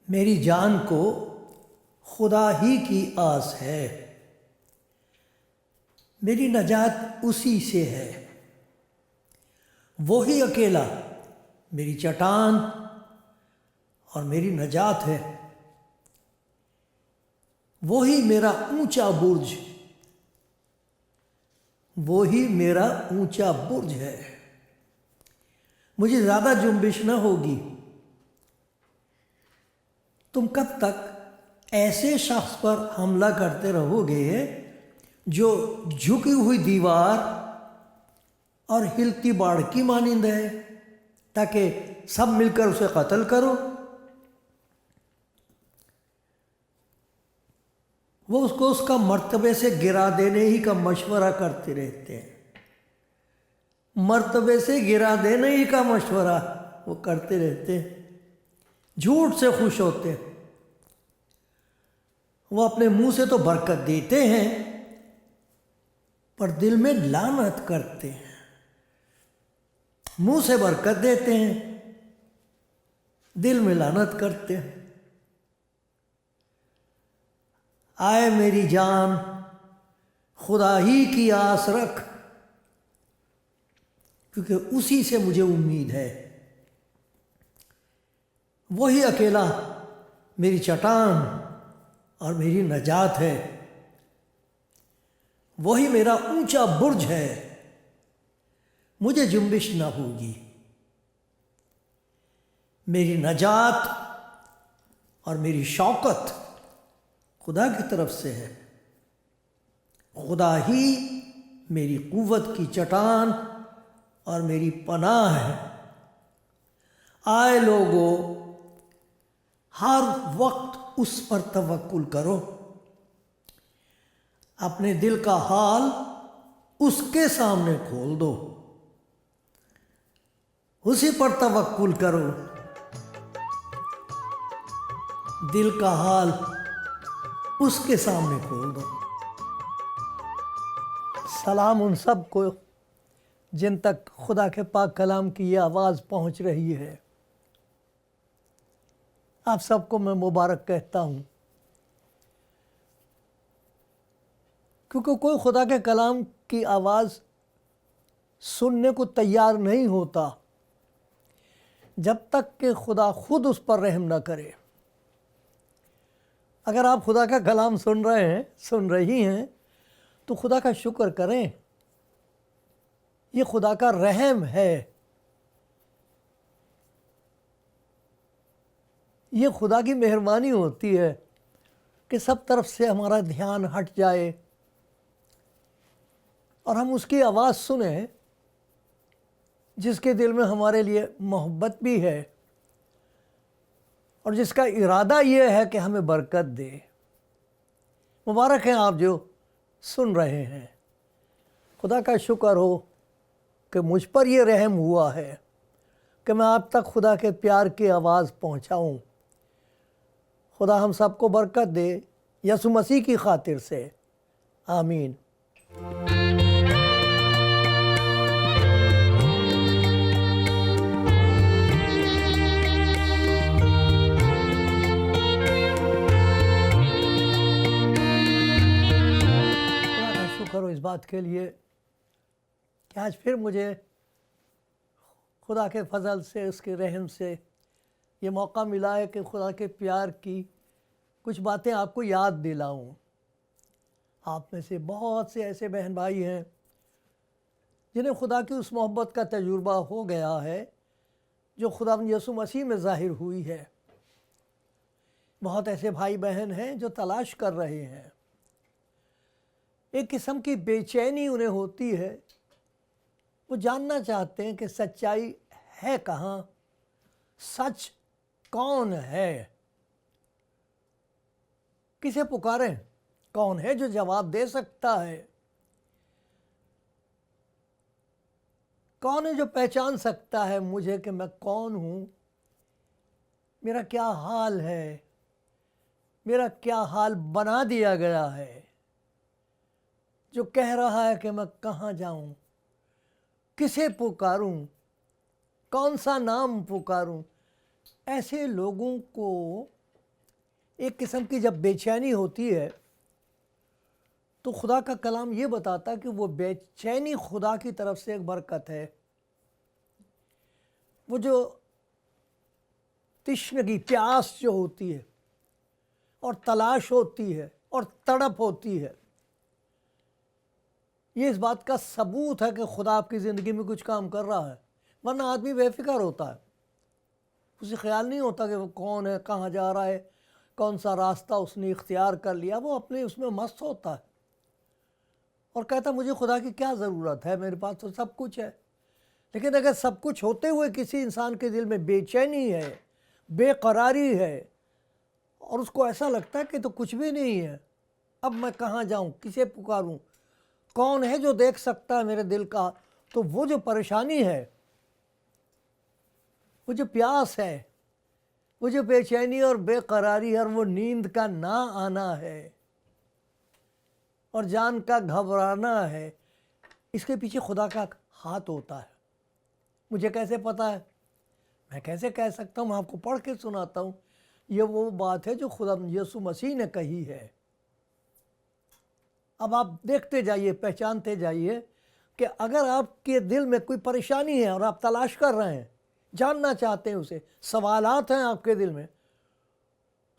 میری جان کو خدا ہی کی آس ہے، میری نجات اسی سے ہے۔ وہی اکیلا میری چٹان اور میری نجات ہے، وہی میرا اونچا برج، وہی میرا اونچا برج ہے۔ مجھے زیادہ جنبش نہ ہوگی۔ تم کب تک ایسے شخص پر حملہ کرتے رہو گے جو جھکی ہوئی دیوار اور ہلتی باڑ کی مانند ہے، تاکہ سب مل کر اسے قتل کرو؟ وہ اس کو اس کا مرتبے سے گرا دینے ہی کا مشورہ کرتے رہتے ہیں۔ مرتبے سے گرا دینے ہی کا مشورہ وہ کرتے رہتے ہیں، جھوٹ سے خوش ہوتے ہیں۔ وہ اپنے منہ سے تو برکت دیتے ہیں پر دل میں لعنت کرتے ہیں۔ منہ سے برکت دیتے ہیں، دل میں لعنت کرتے ہیں۔ آئے میری جان، خدا ہی کی آس رکھ، کیونکہ اسی سے مجھے امید ہے۔ وہی اکیلا میری چٹان اور میری نجات ہے، وہی میرا اونچا برج ہے، مجھے جنبش نہ ہوگی۔ میری نجات اور میری شوکت خدا کی طرف سے ہے۔ خدا ہی میری قوت کی چٹان اور میری پناہ ہے۔ آئے لوگو، ہر وقت اس پر توکل کرو، اپنے دل کا حال اس کے سامنے کھول دو، اسی پر توکل کرو۔ دل کا حال اس کے سامنے کھول دو۔ سلام ان سب کو جن تک خدا کے پاک کلام کی یہ آواز پہنچ رہی ہے۔ آپ سب کو میں مبارک کہتا ہوں، کیونکہ کوئی خدا کے کلام کی آواز سننے کو تیار نہیں ہوتا جب تک کہ خدا خود اس پر رحم نہ کرے۔ اگر آپ خدا کا کلام سن رہے ہیں، سن رہی ہیں، تو خدا کا شکر کریں۔ یہ خدا کا رحم ہے، یہ خدا کی مہربانی ہوتی ہے کہ سب طرف سے ہمارا دھیان ہٹ جائے اور ہم اس کی آواز سنیں جس کے دل میں ہمارے لیے محبت بھی ہے اور جس کا ارادہ یہ ہے کہ ہمیں برکت دے۔ مبارک ہیں آپ جو سن رہے ہیں۔ خدا کا شکر ہو کہ مجھ پر یہ رحم ہوا ہے کہ میں آپ تک خدا کے پیار کی آواز پہنچاؤں۔ خدا ہم سب کو برکت دے، یسوع مسیح کی خاطر سے، آمین۔ کرو اس بات کے لیے کہ آج پھر مجھے خدا کے فضل سے، اس کے رحم سے یہ موقع ملا ہے کہ خدا کے پیار کی کچھ باتیں آپ کو یاد دلاؤں۔ آپ میں سے بہت سے ایسے بہن بھائی ہیں جنہیں خدا کی اس محبت کا تجربہ ہو گیا ہے جو خدا یسوع مسیح میں ظاہر ہوئی ہے۔ بہت ایسے بھائی بہن ہیں جو تلاش کر رہے ہیں۔ ایک قسم کی بے چینی انہیں ہوتی ہے، وہ جاننا چاہتے ہیں کہ سچائی ہے کہاں، سچ کون ہے۔ کسے پکاریں؟ کون ہے جو جواب دے سکتا ہے؟ کون ہے جو پہچان سکتا ہے مجھے کہ میں کون ہوں؟ میرا کیا حال ہے؟ میرا کیا حال بنا دیا گیا ہے جو کہہ رہا ہے کہ میں کہاں جاؤں؟ کسے پکاروں؟ کون سا نام پکاروں؟ ایسے لوگوں کو ایک قسم کی جب بے چینی ہوتی ہے تو خدا کا کلام یہ بتاتا کہ وہ بے چینی خدا کی طرف سے ایک برکت ہے۔ وہ جو تشنگی، پیاس جو ہوتی ہے اور تلاش ہوتی ہے اور تڑپ ہوتی ہے، یہ اس بات کا ثبوت ہے کہ خدا آپ کی زندگی میں کچھ کام کر رہا ہے، ورنہ آدمی بے فکر ہوتا ہے، اسے خیال نہیں ہوتا کہ وہ کون ہے، کہاں جا رہا ہے، کون سا راستہ اس نے اختیار کر لیا، وہ اپنے اس میں مست ہوتا ہے اور کہتا مجھے خدا کی کیا ضرورت ہے، میرے پاس تو سب کچھ ہے۔ لیکن اگر سب کچھ ہوتے ہوئے کسی انسان کے دل میں بے چینی ہے، بے قراری ہے اور اس کو ایسا لگتا ہے کہ تو کچھ بھی نہیں ہے، اب میں کہاں جاؤں، کسے پکاروں، کون ہے جو دیکھ سکتا ہے میرے دل کا، تو وہ جو پریشانی ہے، وہ جو پیاس ہے، وہ جو بے چینی اور بے قراری اور وہ نیند کا نہ آنا ہے اور جان کا گھبرانا ہے، اس کے پیچھے خدا کا ہاتھ ہوتا ہے۔ مجھے کیسے پتا ہے؟ میں کیسے کہہ سکتا ہوں؟ میں آپ کو پڑھ کے سناتا ہوں۔ یہ وہ بات ہے جو خدا یسوع مسیح نے کہی ہے۔ اب آپ دیکھتے جائیے، پہچانتے جائیے کہ اگر آپ کے دل میں کوئی پریشانی ہے اور آپ تلاش کر رہے ہیں، جاننا چاہتے ہیں اسے، سوالات ہیں آپ کے دل میں،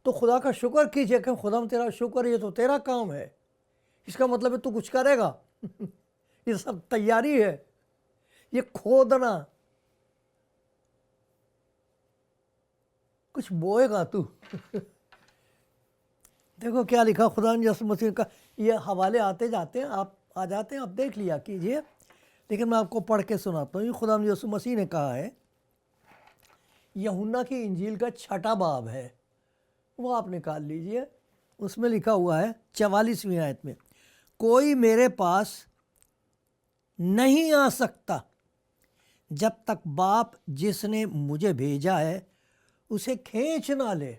تو خدا کا شکر کیجئے کہ خدا تیرا شکر، یہ تو تیرا کام ہے۔ اس کا مطلب ہے تو کچھ کرے گا، یہ سب تیاری ہے، یہ کھودنا، کچھ بوئے گا تو۔ دیکھو کیا لکھا خدا یسوع مسیح کا، یہ حوالے آتے جاتے ہیں، آپ آ جاتے ہیں، آپ دیکھ لیا کیجئے، لیکن میں آپ کو پڑھ کے سناتا ہوں۔ یہ خدا یسوع مسیح نے کہا ہے، یوحنا کی انجیل کا 6واں باب ہے، وہ آپ نکال لیجئے، اس میں لکھا ہوا ہے 44ویں آیت میں، کوئی میرے پاس نہیں آ سکتا جب تک باپ جس نے مجھے بھیجا ہے اسے کھینچ نہ لے۔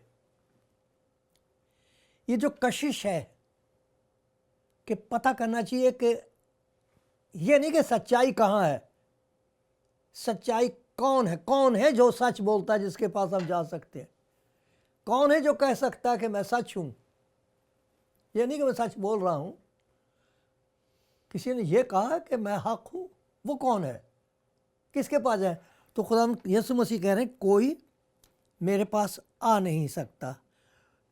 یہ جو کشش ہے کہ پتہ کرنا چاہیے کہ یہ نہیں کہ سچائی کہاں ہے، سچائی کون ہے جو سچ بولتا ہے، جس کے پاس ہم جا سکتے ہیں، کون ہے جو کہہ سکتا ہے کہ میں سچ ہوں، یہ نہیں کہ میں سچ بول رہا ہوں، کسی نے یہ کہا کہ میں حق ہوں، وہ کون ہے، کس کے پاس جائے؟ تو خدا یسوع مسیح کہہ رہے ہیں کوئی میرے پاس آ نہیں سکتا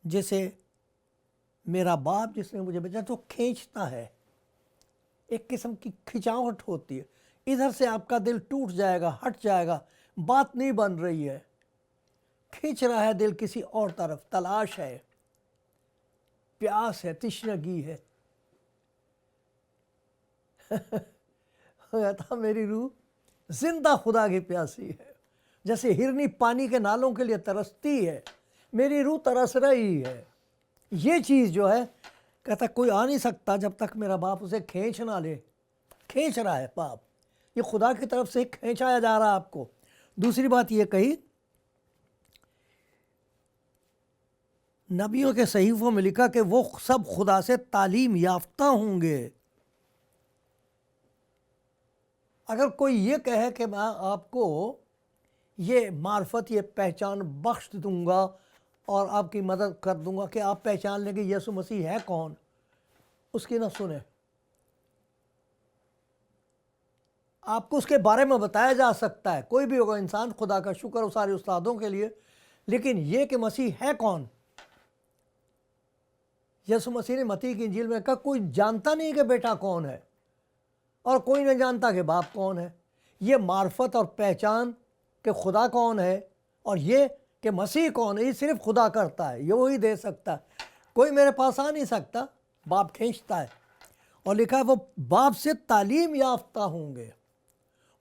جسے میرا باپ جس نے مجھے بھیجا، تو کھینچتا ہے، ایک قسم کی کھچاوٹ ہوتی ہے، ادھر سے آپ کا دل ٹوٹ جائے گا، ہٹ جائے گا، بات نہیں بن رہی ہے، کھینچ رہا ہے دل کسی اور طرف، تلاش ہے، پیاس ہے، تشنگی ہے۔ کہتا میری روح زندہ خدا کی پیاسی ہے، جیسے ہرنی پانی کے نالوں کے لیے ترستی ہے، میری روح ترس رہی ہے۔ یہ چیز جو ہے، کہتا کوئی آ نہیں سکتا جب تک میرا باپ اسے کھینچ نہ لے۔ کھینچ رہا ہے باپ، یہ خدا کی طرف سے کھینچایا جا رہا ہے آپ کو۔ دوسری بات یہ کہی، نبیوں کے صحیفوں میں لکھا کہ وہ سب خدا سے تعلیم یافتہ ہوں گے۔ اگر کوئی یہ کہے کہ میں آپ کو یہ معرفت، یہ پہچان بخش دوں گا اور آپ کی مدد کر دوں گا کہ آپ پہچان لیں کہ یسوع مسیح ہے کون، اس کی نہ سنیں۔ آپ کو اس کے بارے میں بتایا جا سکتا ہے، کوئی بھی ہوگا انسان، خدا کا شکر ہو سارے استادوں کے لیے، لیکن یہ کہ مسیح ہے کون؟ یسوع مسیح نے متی کی انجیل میں کہا کوئی جانتا نہیں کہ بیٹا کون ہے اور کوئی نہیں جانتا کہ باپ کون ہے۔ یہ معرفت اور پہچان کہ خدا کون ہے اور یہ کہ مسیح کون ہے، یہ صرف خدا کرتا ہے، یہ وہی دے سکتا ہے۔ کوئی میرے پاس آ نہیں سکتا، باپ کھینچتا ہے، اور لکھا ہے وہ باپ سے تعلیم یافتہ ہوں گے۔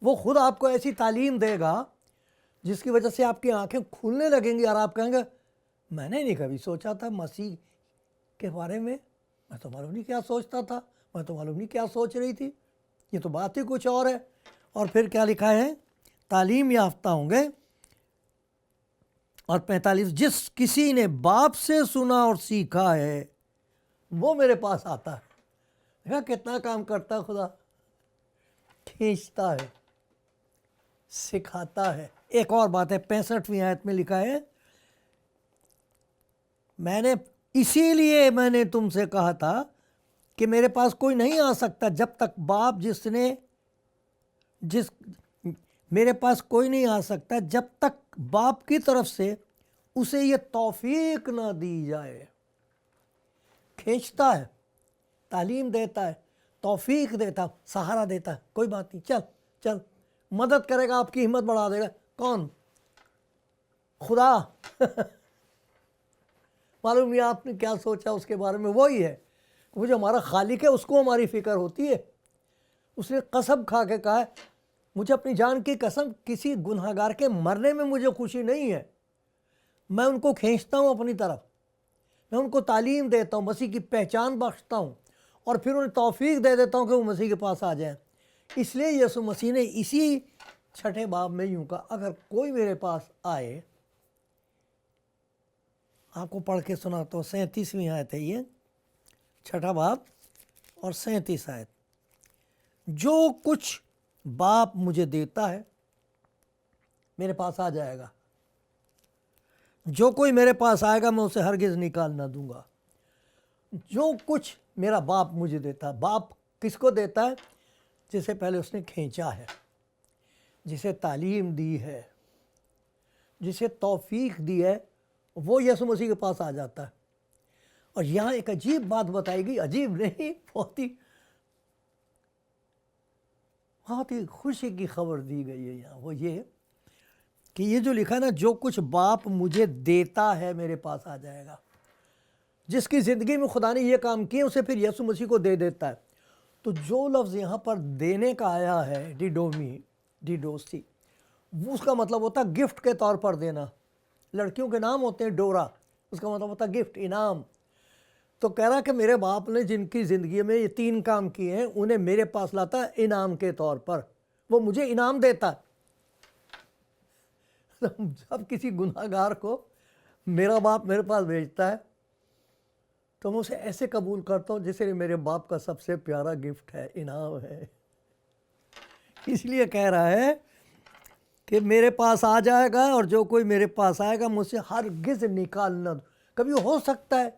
وہ خود آپ کو ایسی تعلیم دے گا جس کی وجہ سے آپ کی آنکھیں کھلنے لگیں گی اور آپ کہیں گے میں نے نہیں کبھی سوچا تھا مسیح کے بارے میں تو معلوم نہیں کیا سوچتا تھا، میں تو معلوم نہیں کیا سوچ رہی تھی، یہ تو بات ہی کچھ اور ہے۔ اور پھر کیا لکھا ہے، تعلیم یافتہ ہوں گے۔ اور 45، جس کسی نے باپ سے سنا اور سیکھا ہے وہ میرے پاس آتا ہے۔ دیکھا کتنا کام کرتا ہے خدا، کھینچتا ہے، سکھاتا ہے۔ ایک اور بات ہے، 65ویں آیت میں لکھا ہے، اسی لیے میں نے تم سے کہا تھا کہ میرے پاس کوئی نہیں آ سکتا جب تک باپ میرے پاس کوئی نہیں آ سکتا جب تک باپ کی طرف سے اسے یہ توفیق نہ دی جائے۔ کھینچتا ہے، تعلیم دیتا ہے، توفیق دیتا، سہارا دیتا ہے، کوئی بات نہیں، چل مدد کرے گا، آپ کی ہمت بڑھا دے گا۔ کون؟ خدا۔ معلوم نہیں آپ نے کیا سوچا اس کے بارے میں، وہی ہے، وہ جو ہمارا خالق ہے اس کو ہماری فکر ہوتی ہے۔ اس نے قسم کھا کے کہا ہے، مجھے اپنی جان کی قسم، کسی گناہ گار کے مرنے میں مجھے خوشی نہیں ہے، میں ان کو کھینچتا ہوں اپنی طرف، میں ان کو تعلیم دیتا ہوں، مسیح کی پہچان بخشتا ہوں، اور پھر انہیں توفیق دے دیتا ہوں کہ وہ مسیح کے پاس آ جائیں۔ اس لیے یسوع مسیح نے اسی 6 باب میں یوں کہا، اگر کوئی میرے پاس آئے، آپ کو پڑھ کے سناتا ہوں، 37ویں آیت ہے یہ، 6 باب اور 37 آیت، جو کچھ باپ مجھے دیتا ہے میرے پاس آ جائے گا، جو کوئی میرے پاس آئے گا میں اسے ہرگز نکال نہ دوں گا۔ جو کچھ میرا باپ مجھے دیتا ہے، باپ کس کو دیتا ہے؟ جسے پہلے اس نے کھینچا ہے، جسے تعلیم دی ہے، جسے توفیق دی ہے، وہ یسوع مسیح کے پاس آ جاتا ہے۔ اور یہاں ایک عجیب بات بتائی گئی، عجیب نہیں، بہت ہی خوشی کی خبر دی گئی ہے یہاں، وہ یہ کہ یہ جو لکھا ہے نا، جو کچھ باپ مجھے دیتا ہے میرے پاس آ جائے گا۔ جس کی زندگی میں خدا نے یہ کام کیے اسے پھر یسوع مسیح کو دے دیتا ہے۔ تو جو لفظ یہاں پر دینے کا آیا ہے، ڈیڈوسی، اس کا مطلب ہوتا ہے گفٹ کے طور پر دینا۔ لڑکیوں کے نام ہوتے ہیں ڈورا، اس کا مطلب ہوتا ہے گفٹ، انعام۔ تو کہہ رہا کہ میرے باپ نے جن کی زندگی میں یہ 3 کام کیے ہیں انہیں میرے پاس لاتا ہے انعام کے طور پر، وہ مجھے انعام دیتا ہے۔ جب کسی گناہ گار کو میرا باپ میرے پاس بھیجتا ہے تو میں اسے ایسے قبول کرتا ہوں جیسے میرے باپ کا سب سے پیارا گفٹ ہے، انعام ہے۔ اس لیے کہہ رہا ہے کہ میرے پاس آ جائے گا، اور جو کوئی میرے پاس آئے گا مجھ سے ہرگز نکال نہ دوں۔ کبھی ہو سکتا ہے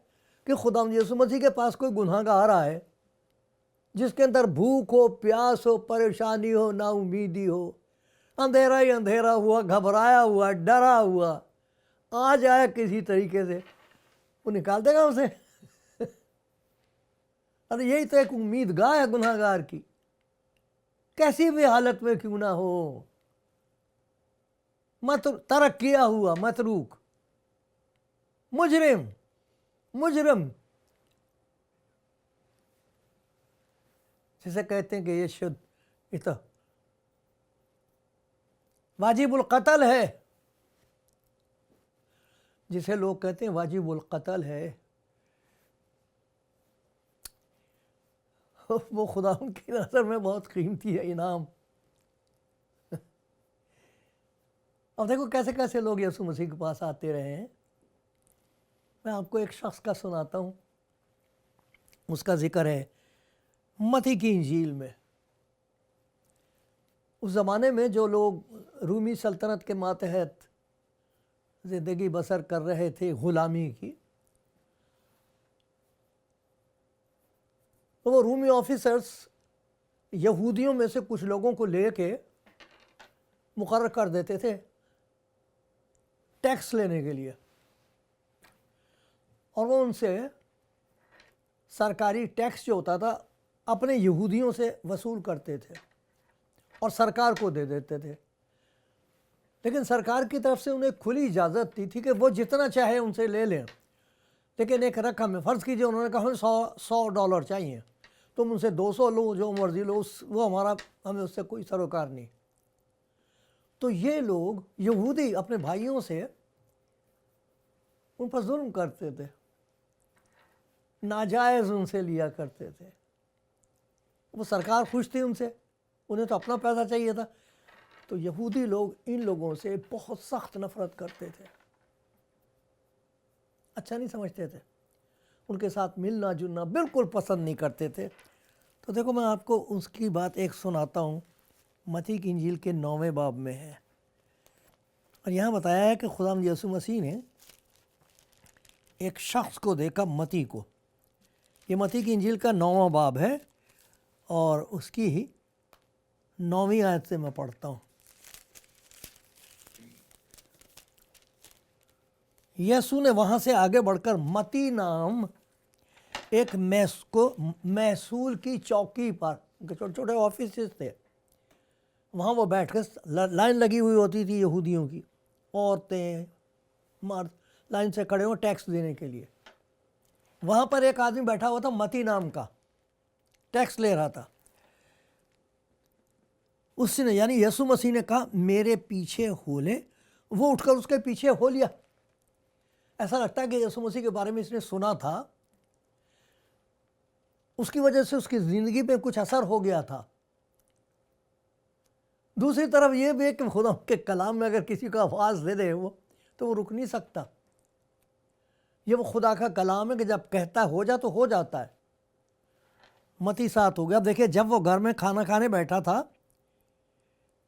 کہ خدا یسوع مسیح کے پاس کوئی گناہ گار آئے جس کے اندر بھوک ہو، پیاس ہو، پریشانی ہو، نا امیدی ہو، اندھیرا ہی اندھیرا ہوا، گھبرایا ہوا، ڈرا ہوا، آ جائے کسی طریقے سے، وہ نکال دے گا اسے۔ ارے یہی تو ایک امید گاہ ہے گناہ گار کی، کیسی بھی حالت میں کیوں نہ ہو، ترک کیا ہوا، متروک، مجرم، جسے کہتے ہیں کہ یہ تو واجب القتل ہے، جسے لوگ کہتے ہیں واجب القتل ہے، وہ خدا ان کی نظر میں بہت قیمتی ہے، انعام۔ اب دیکھو کیسے کیسے لوگ یسوع مسیح کے پاس آتے رہے ہیں۔ میں آپ کو ایک شخص کا سناتا ہوں، اس کا ذکر ہے متی کی انجیل میں۔ اس زمانے میں جو لوگ رومی سلطنت کے ماتحت زندگی بسر کر رہے تھے، غلامی کی، تو وہ رومی آفیسرز یہودیوں میں سے کچھ لوگوں کو لے کے مقرر کر دیتے تھے ٹیکس لینے کے لیے، اور وہ ان سے سرکاری ٹیکس جو ہوتا تھا اپنے یہودیوں سے وصول کرتے تھے اور سرکار کو دے دیتے تھے۔ لیکن سرکار کی طرف سے انہیں کھلی اجازت دی تھی کہ وہ جتنا چاہے ان سے لے لیں، لیکن ایک رقم ہے، فرض کیجئے انہوں نے کہا ہمیں $100 چاہیے، تم ان سے 200 لو، جو مرضی لو، وہ ہمیں اس سے کوئی سروکار نہیں۔ تو یہ لوگ یہودی اپنے بھائیوں سے ان پر ظلم کرتے تھے، ناجائز ان سے لیا کرتے تھے. وہ سرکار خوش تھی ان سے, انہیں تو اپنا پیسہ چاہیے تھا. تو یہودی لوگ ان لوگوں سے بہت سخت نفرت کرتے تھے, اچھا نہیں سمجھتے تھے, ان کے ساتھ ملنا جلنا بالکل پسند نہیں کرتے تھے. تو دیکھو میں آپ کو اس کی بات ایک سناتا ہوں, متی کی انجیل کے 9ویں باب میں ہے, اور یہاں بتایا ہے کہ خداوند یسوع مسیح نے ایک شخص کو دیکھا, متی کو. یہ متی کی انجیل کا 9واں باب ہے اور اس کی ہی 9ویں آیت سے میں پڑھتا ہوں. یسوع نے وہاں سے آگے بڑھ کر متی نام ایک محصول کی چوکی پر, چھوٹے چھوٹے آفیسز تھے, وہاں وہ بیٹھ کر لائن لگی ہوئی ہوتی تھی یہودیوں کی, عورتیں مرد لائن سے کھڑے ہوں ٹیکس دینے کے لیے. وہاں پر ایک آدمی بیٹھا ہوا تھا متی نام کا, ٹیکس لے رہا تھا. اس نے یعنی یسوع مسیح نے کہا میرے پیچھے ہو لے, وہ اٹھ کر اس کے پیچھے ہو لیا. ایسا لگتا ہے کہ یسوع مسیح کے بارے میں اس نے سنا تھا, اس کی وجہ سے اس کی زندگی پہ کچھ اثر ہو گیا تھا. دوسری طرف یہ بھی ہے کہ خدا کے کلام میں اگر کسی کو آواز دے دے وہ تو وہ رک نہیں سکتا. یہ وہ خدا کا کلام ہے کہ جب کہتا ہو جا تو ہو جاتا ہے. متی ساتھ ہو گیا. دیکھیں جب وہ گھر میں کھانا کھانے بیٹھا تھا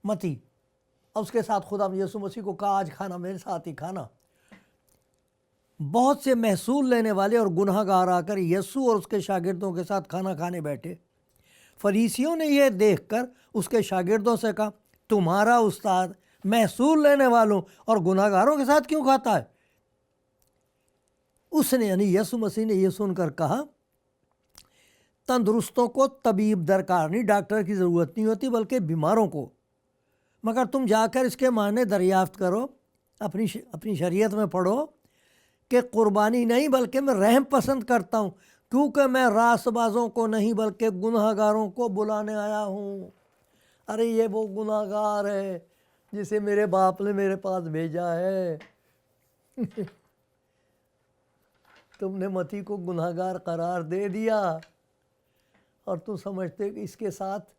متی, اور اس کے ساتھ خدا یسوع مسیح کو کہا آج کھانا میرے ساتھ ہی کھانا. بہت سے محصول لینے والے اور گناہ گار آ کر یسوع اور اس کے شاگردوں کے ساتھ کھانا کھانے بیٹھے. فریسیوں نے یہ دیکھ کر اس کے شاگردوں سے کہا تمہارا استاد محصول لینے والوں اور گناہ گاروں کے ساتھ کیوں کھاتا ہے؟ اس نے یعنی یسوع مسیح نے یہ سن کر کہا تندرستوں کو طبیب درکار نہیں, ڈاکٹر کی ضرورت نہیں ہوتی بلکہ بیماروں کو. مگر تم جا کر اس کے معنی دریافت کرو, اپنی شریعت میں پڑھو کہ قربانی نہیں بلکہ میں رحم پسند کرتا ہوں, کیونکہ میں راست بازوں کو نہیں بلکہ گناہ گاروں کو بلانے آیا ہوں. ارے یہ وہ گناہ گار ہے جسے میرے باپ نے میرے پاس بھیجا ہے. تم نے متی کو گناہ گار قرار دے دیا اور تم سمجھتے کہ اس کے ساتھ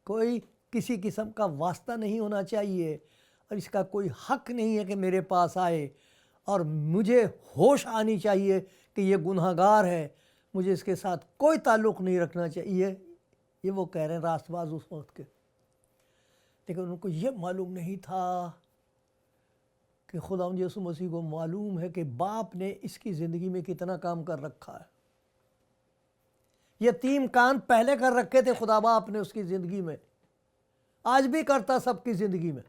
کوئی کسی قسم کا واسطہ نہیں ہونا چاہیے اور اس کا کوئی حق نہیں ہے کہ میرے پاس آئے, اور مجھے ہوش آنی چاہیے کہ یہ گناہ گار ہے, مجھے اس کے ساتھ کوئی تعلق نہیں رکھنا چاہیے. یہ وہ کہہ رہے ہیں راست باز اس وقت کے. لیکن ان کو یہ معلوم نہیں تھا کہ خداوند یسوع مسیح کو معلوم ہے کہ باپ نے اس کی زندگی میں کتنا کام کر رکھا ہے. یتیم کان پہلے کر رکھے تھے خدا باپ نے اس کی زندگی میں, آج بھی کرتا سب کی زندگی میں,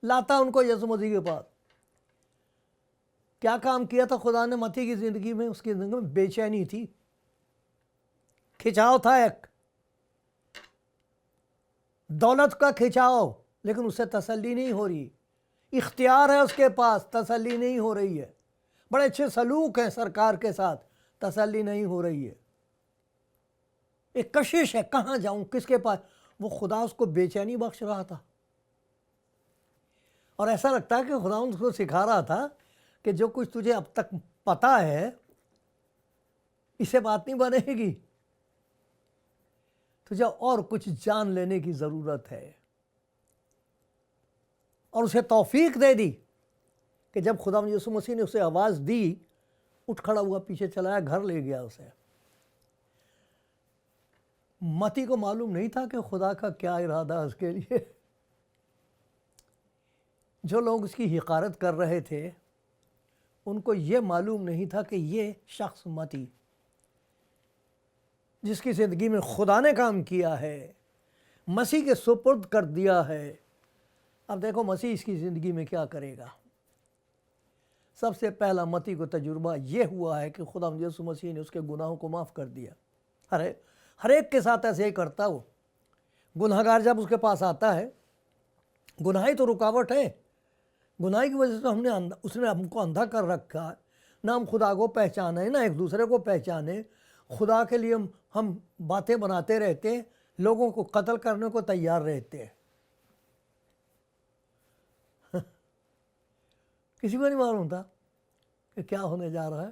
لاتا ان کو یسوع مسیح کے پاس. کیا کام کیا تھا خدا نے متی کی زندگی میں؟ اس کی زندگی میں بے چینی تھی, کھچاؤ تھا, ایک دولت کا کھچاؤ, لیکن اس سے تسلی نہیں ہو رہی. اختیار ہے اس کے پاس, تسلی نہیں ہو رہی ہے. بڑے اچھے سلوک ہیں سرکار کے ساتھ, تسلی نہیں ہو رہی ہے. ایک کشش ہے, کہاں جاؤں, کس کے پاس. وہ خدا اس کو بے چینی بخش رہا تھا, اور ایسا لگتا ہے کہ خدا اس کو سکھا رہا تھا کہ جو کچھ تجھے اب تک پتا ہے اس سے بات نہیں بنے گی, تجھے اور کچھ جان لینے کی ضرورت ہے. اور اسے توفیق دے دی کہ جب خدا یسوع مسیح نے اسے آواز دی, اٹھ کھڑا ہوا, پیچھے چلایا, گھر لے گیا اسے. متی کو معلوم نہیں تھا کہ خدا کا کیا ارادہ اس کے لیے. جو لوگ اس کی حقارت کر رہے تھے ان کو یہ معلوم نہیں تھا کہ یہ شخص متی جس کی زندگی میں خدا نے کام کیا ہے, مسیح کے سپرد کر دیا ہے. اب دیکھو مسیح اس کی زندگی میں کیا کرے گا. سب سے پہلا متی کو تجربہ یہ ہوا ہے کہ خدا یسوع مسیح نے اس کے گناہوں کو معاف کر دیا. ہر ایک کے ساتھ ایسے ہی کرتا. وہ گناہ گار جب اس کے پاس آتا ہے, گناہ ہی تو رکاوٹ ہے, گناہ کی وجہ سے اس نے ہم کو اندھا کر رکھا ہے. نہ ہم خدا کو پہچانے, نہ ایک دوسرے کو پہچانے. خدا کے لیے ہم باتیں بناتے رہتے, لوگوں کو قتل کرنے کو تیار رہتے. کسی کو نہیں معلوم تھا کہ کیا ہونے جا رہا ہے.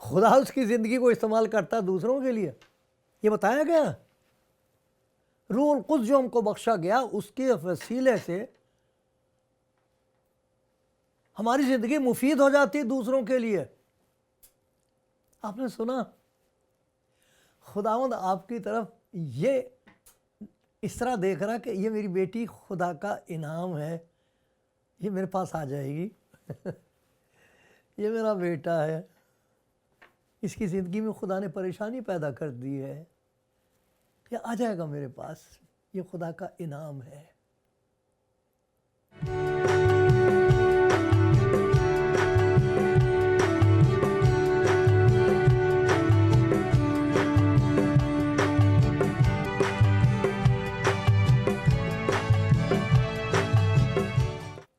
خدا اس کی زندگی کو استعمال کرتا ہے دوسروں کے لیے، یہ بتایا گیا۔ روح القدس جو ہم کو بخشا گیا اس کے وسیلے سے ہماری زندگی مفید ہو جاتی ہے دوسروں کے لیے۔ آپ نے سنا خداوند آپ کی طرف یہ اس طرح دیکھ رہا کہ یہ میری بیٹی خدا کا انعام ہے، یہ میرے پاس آ جائے گی، یہ میرا بیٹا ہے، اس کی زندگی میں خدا نے پریشانی پیدا کر دی ہے، یہ آ جائے گا میرے پاس، یہ خدا کا انعام ہے۔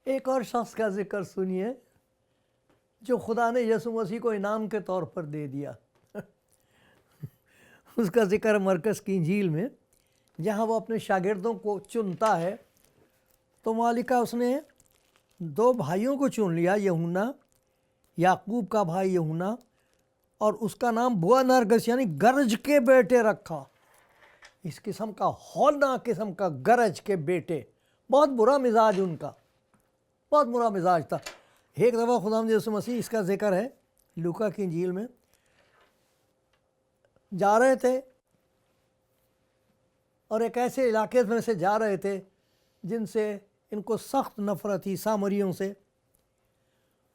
ایک اور شخص کا ذکر سنیے جو خدا نے یسوع مسیح کو انعام کے طور پر دے دیا۔ اس کا ذکر مرکز کی انجیل میں، جہاں وہ اپنے شاگردوں کو چنتا ہے، تو وہاں لکھا اس نے 2 بھائیوں کو چن لیا، یہونا، یعقوب کا بھائی یہونا، اور اس کا نام بوانرگس یعنی گرج کے بیٹے رکھا۔ اس قسم کا ہولناک قسم کا گرج کے بیٹے، بہت برا مزاج ان کا، بہت برا مزاج تھا۔ ایک دفعہ خداوند یسوع مسیح، اس کا ذکر ہے لوکا کی انجیل میں، جا رہے تھے اور ایک ایسے علاقے میں سے جا رہے تھے جن سے ان کو سخت نفرت تھی، سامریوں سے۔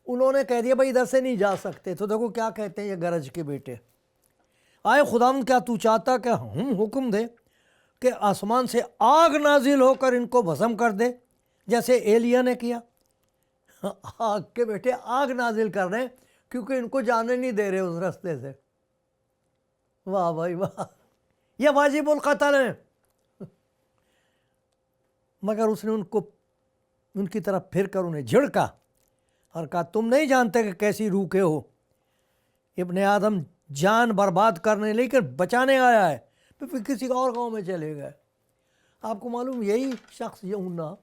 انہوں نے کہہ دیا بھائی ادھر سے نہیں جا سکتے، تو دیکھو کیا کہتے ہیں یہ گرج کے بیٹے، آئے خداوند کیا تو چاہتا کہ ہم حکم دے کہ آسمان سے آگ نازل ہو کر ان کو بھسم کر دے جیسے ایلیا نے کیا؟ آگ کے بیٹے آگ نازل کر رہے ہیں کیونکہ ان کو جانے نہیں دے رہے اس رستے سے۔ واہ بھائی واہ، یہ واجب القتل ہیں۔ مگر اس نے ان کی طرف پھر کر انہیں جھڑکا اور کہا تم نہیں جانتے کہ کیسی روح کے ہو، ابن آدم جان برباد کرنے لے کر بچانے آیا ہے، پھر کسی اور گاؤں میں چلے گئے۔ آپ کو معلوم یہی شخص یہونا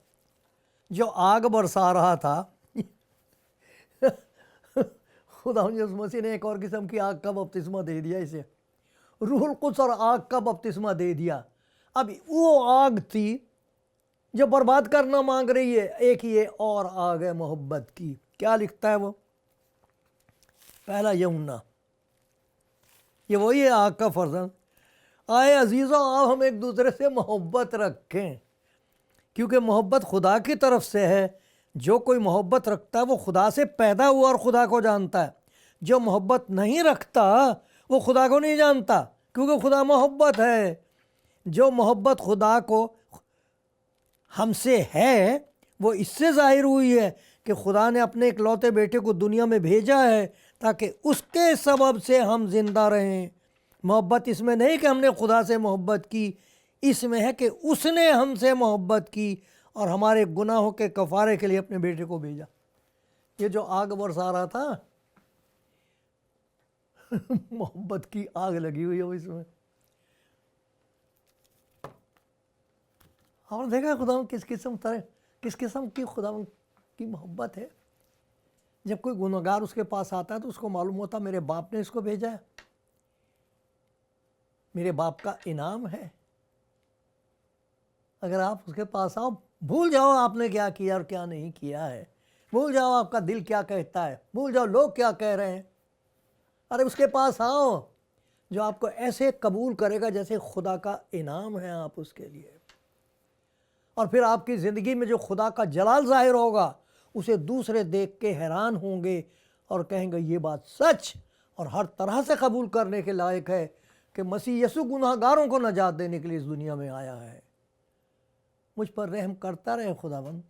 جو آگ برسا رہا تھا، خدا یسوع مسیح نے ایک اور قسم کی آگ کا بپتسمہ دے دیا اسے، روح القدس اور آگ کا بپتسمہ دے دیا۔ اب وہ آگ تھی جو برباد کرنا مانگ رہی ہے، ایک یہ اور آگ ہے محبت کی۔ کیا لکھتا ہے وہ؟ پہلا یوحنا، یہ وہی ہے آگ کا فرزند۔ آئے عزیزوں، آپ ہم ایک دوسرے سے محبت رکھیں، کیونکہ محبت خدا کی طرف سے ہے۔ جو کوئی محبت رکھتا ہے وہ خدا سے پیدا ہوا اور خدا کو جانتا ہے۔ جو محبت نہیں رکھتا وہ خدا کو نہیں جانتا، کیونکہ خدا محبت ہے۔ جو محبت خدا کو ہم سے ہے وہ اس سے ظاہر ہوئی ہے کہ خدا نے اپنے اکلوتے بیٹے کو دنیا میں بھیجا ہے تاکہ اس کے سبب سے ہم زندہ رہیں۔ محبت اس میں نہیں کہ ہم نے خدا سے محبت کی، اس میں ہے کہ اس نے ہم سے محبت کی اور ہمارے گناہوں کے کفارے کے لیے اپنے بیٹے کو بھیجا۔ یہ جو آگ برسا رہا تھا محبت کی آگ لگی ہوئی ہے اس میں۔ آپ نے دیکھا خدا کس قسم کی خدا کی محبت ہے۔ جب کوئی گنہگار اس کے پاس آتا ہے تو اس کو معلوم ہوتا میرے باپ نے اس کو بھیجا ہے، میرے باپ کا انعام ہے۔ اگر آپ اس کے پاس آؤ، بھول جاؤ آپ نے کیا کیا اور کیا نہیں کیا ہے، بھول جاؤ آپ کا دل کیا کہتا ہے، بھول جاؤ لوگ کیا کہہ رہے ہیں، ارے اس کے پاس آؤ جو آپ کو ایسے قبول کرے گا جیسے خدا کا انعام ہے آپ اس کے لیے۔ اور پھر آپ کی زندگی میں جو خدا کا جلال ظاہر ہوگا اسے دوسرے دیکھ کے حیران ہوں گے اور کہیں گے یہ بات سچ اور ہر طرح سے قبول کرنے کے لائق ہے کہ مسیح یسوع گناہ گاروں کو نجات دینے کے لیے اس دنیا میں آیا ہے۔ مجھ پر رحم کرتا رہے خداوند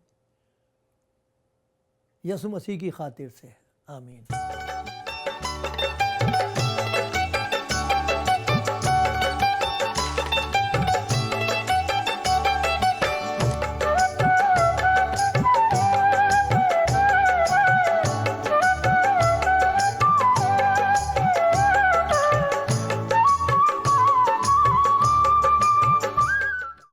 یسوع مسیح کی خاطر سے، آمین۔